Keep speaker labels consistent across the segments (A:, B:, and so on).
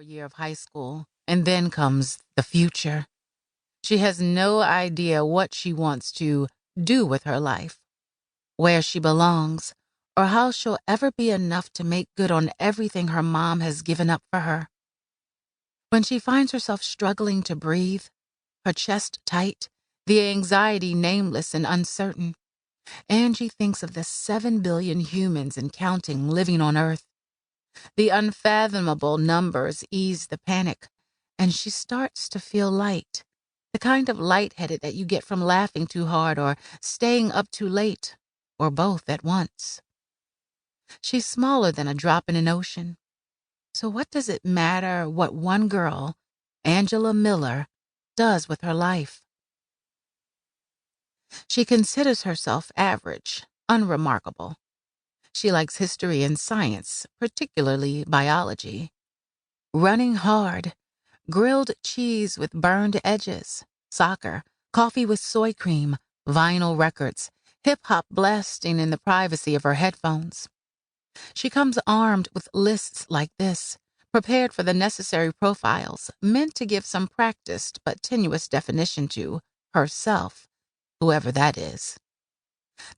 A: year of high school, and then comes the future. She has no idea what she wants to do with her life, where she belongs, or how she'll ever be enough to make good on everything her mom has given up for her. When she finds herself struggling to breathe, her chest tight, the anxiety nameless and uncertain, Angie thinks of the 7 billion humans and counting living on Earth. The unfathomable numbers ease the panic, and she starts to feel light, the kind of lightheaded that you get from laughing too hard or staying up too late, or both at once. She's smaller than a drop in an ocean. So what does it matter what one girl, Angela Miller, does with her life? She considers herself average, unremarkable. She likes history and science, particularly biology. Running hard, grilled cheese with burned edges, soccer, coffee with soy cream, vinyl records, hip-hop blasting in the privacy of her headphones. She comes armed with lists like this, prepared for the necessary profiles, meant to give some practiced but tenuous definition to herself, whoever that is.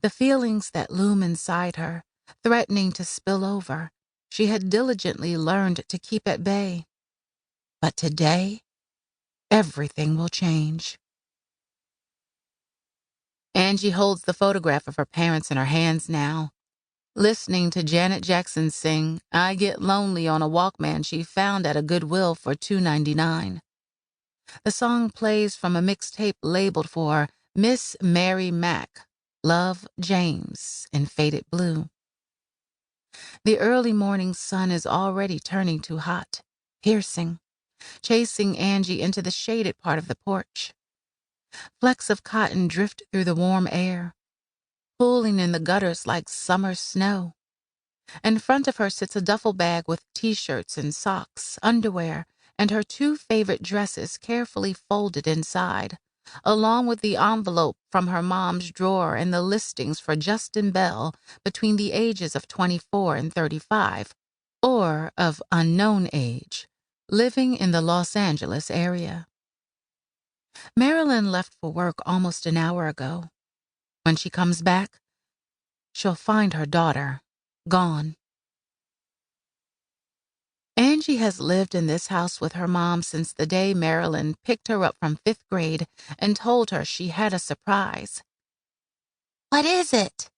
A: The feelings that loom inside her, threatening to spill over, she had diligently learned to keep at bay. But today, everything will change. Angie holds the photograph of her parents in her hands now, listening to Janet Jackson sing "I Get Lonely" on a Walkman she found at a Goodwill for $2.99. The song plays from a mixtape labeled for Miss Mary Mack, Love James, in faded blue. The early morning sun is already turning too hot, piercing, chasing Angie into the shaded part of the porch. Flecks of cotton drift through the warm air, pooling in the gutters like summer snow. In front of her sits a duffel bag with t-shirts and socks, underwear, and her 2 favorite dresses carefully folded inside, along with the envelope from her mom's drawer and the listings for Justin Bell between the ages of 24 and 35, or of unknown age, living in the Los Angeles area. Marilyn left for work almost an hour ago. When she comes back, she'll find her daughter gone. Angie has lived in this house with her mom since the day Marilyn picked her up from 5th grade and told her she had a surprise. "What is it?"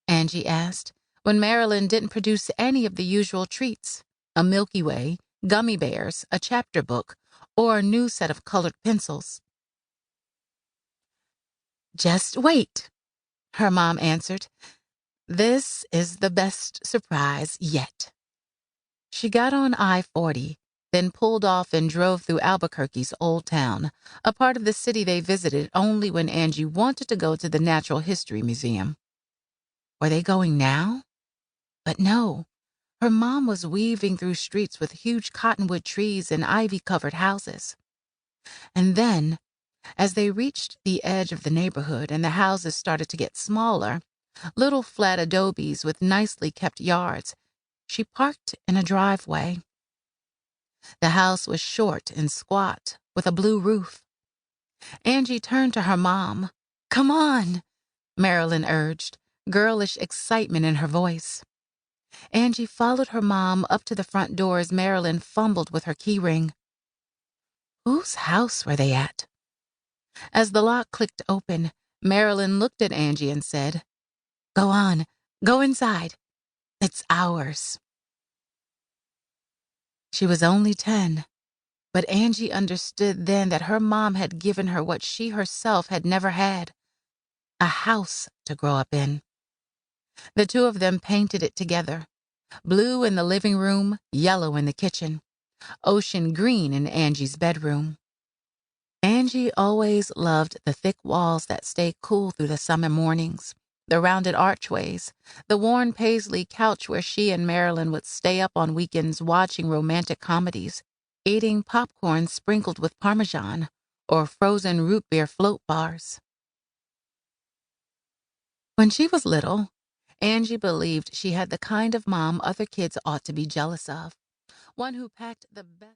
A: Angie asked, when Marilyn didn't produce any of the usual treats: a Milky Way, gummy bears, a chapter book, or a new set of colored pencils. "Just wait," her mom answered. "This is the best surprise yet." She got on I-40, then pulled off and drove through Albuquerque's Old Town, a part of the city they visited only when Angie wanted to go to the Natural History Museum. Were they going now? But no. Her mom was weaving through streets with huge cottonwood trees and ivy-covered houses. And then, as they reached the edge of the neighborhood and the houses started to get smaller, little flat adobes with nicely kept yards, she parked in a driveway. The house was short and squat, with a blue roof. Angie turned to her mom. "Come on," Marilyn urged, girlish excitement in her voice. Angie followed her mom up to the front door as Marilyn fumbled with her keyring. Whose house were they at? As the lock clicked open, Marilyn looked at Angie and said, "Go on, go inside. It's ours." She was only 10, but Angie understood then that her mom had given her what she herself had never had: a house to grow up in. The 2 of them painted it together: blue in the living room, yellow in the kitchen, ocean green in Angie's bedroom. Angie always loved the thick walls that stayed cool through the summer mornings, the rounded archways, the worn paisley couch where she and Marilyn would stay up on weekends watching romantic comedies, eating popcorn sprinkled with Parmesan, or frozen root beer float bars. When she was little, Angie believed she had the kind of mom other kids ought to be jealous of, one who packed the best